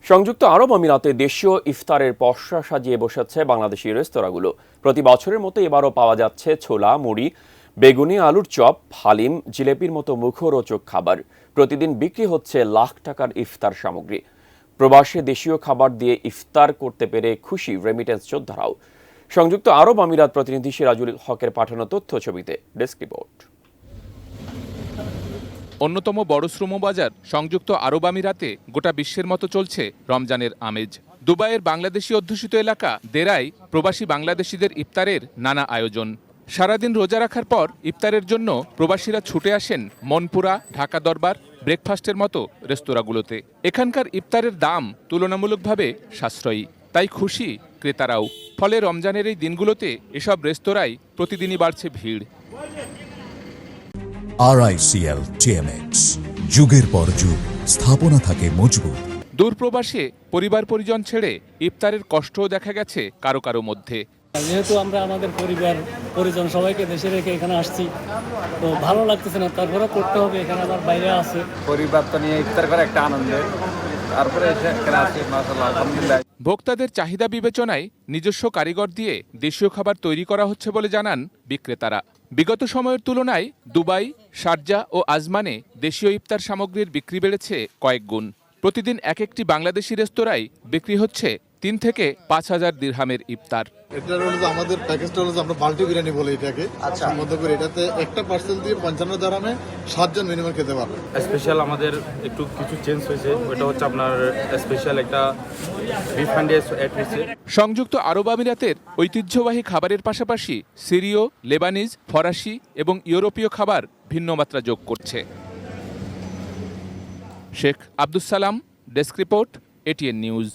সংযুক্ত আরব আমিরাতে দেশীয় ইফতারের পসরা সাজিয়ে বসেছে বাংলাদেশি রেস্তোরাঁগুলো। প্রতি বছরের মতো এবারও পাওয়া যাচ্ছে ছোলা, মুড়ি, বেগুনি, আলুর চপ, হালিম, জিলেপির মতো মুখরোচক খাবার। প্রতিদিন বিক্রি হচ্ছে লাখ টাকার ইফতার সামগ্রী। প্রবাসে দেশীয় খাবার দিয়ে ইফতার করতে পেরে খুশি রেমিটেন্স যোদ্ধারাও। সংযুক্ত আরব আমিরাত প্রতিনিধি সিরাজুল হকের পাঠানো তথ্য ছবিতে ডেস্ক রিপোর্ট। অন্যতম বড় শ্রমবাজার সংযুক্ত আরব আমিরাতে গোটা বিশ্বের মতো চলছে রমজানের আমেজ। দুবাইয়ের বাংলাদেশি অধ্যুষিত এলাকা দেরায় প্রবাসী বাংলাদেশিদের ইফতারের নানা আয়োজন। সারাদিন রোজা রাখার পর ইফতারের জন্য প্রবাসীরা ছুটে আসেন মনপুরা, ঢাকা দরবার, ব্রেকফাস্টের মতো রেস্তোরাঁগুলোতে। এখানকার ইফতারের দাম তুলনামূলকভাবে সাশ্রয়ী, তাই খুশি ক্রেতারাও। ফলে রমজানের এই দিনগুলোতে এসব রেস্তোরাঁয় প্রতিদিনই বাড়ছে ভিড়। RICL TMX, যুগের পর যুগ স্থাপনা থাকে মজবুত। দূরপ্রবাসে পরিবার পরিজন ছেড়ে ইফতারের কষ্টও দেখা গেছে কারো কারো মধ্যে। যেহেতু আমরা আমাদের পরিবার পরিজন সবাইকে দেশে রেখে এখানে আসছি, তো ভালো লাগতেছে না, তারপরে করতে হবে। এখানে আমার বাইরে আছে পরিবার তো নিয়ে ইফতার করে একটা আনন্দের, তারপরে এখানে আসি মাশাআল্লাহ আলহামদুলিল্লাহ। ভোক্তাদের চাহিদা বিবেচনায় নিজস্ব কারিগর দিয়ে দেশীয় খাবার তৈরি করা হচ্ছে বলে জানান বিক্রেতারা। বিগত সময়ের তুলনায় দুবাই, শারজা ও আজমানে দেশীয় ইফতার সামগ্রীর বিক্রি বেড়েছে কয়েক গুণ। প্রতিদিন এক একটি বাংলাদেশি রেস্তোরাঁয় বিক্রি হচ্ছে 3 থেকে 5,000 দিরহামের ইফতার। এটা হলো আমাদের প্যাকেজটা হলো আমরা বাল্টি বিরিয়ানি বলে এটাকে। সম্বন্ধ করে এটাতে একটা পার্সেল দিয়ে 55 দিরহামে 7 জন মিনিমাম খেতে পারবে। স্পেশাল আমাদের একটু কিছু চেঞ্জ হয়েছে, ওটা হচ্ছে আপনার স্পেশাল একটা বিফ হান্ডি অ্যাড হয়েছে। সংযুক্ত আরব আমিরাতের ঐতিহ্যবাহী খাবারের পাশাপাশি সিরীয়, লেবানিজ, ফরাসি এবং ইউরোপীয় খাবার ভিন্ন মাত্রা যোগ করছে। Sheikh Abdus Salam, desk report, ATN news.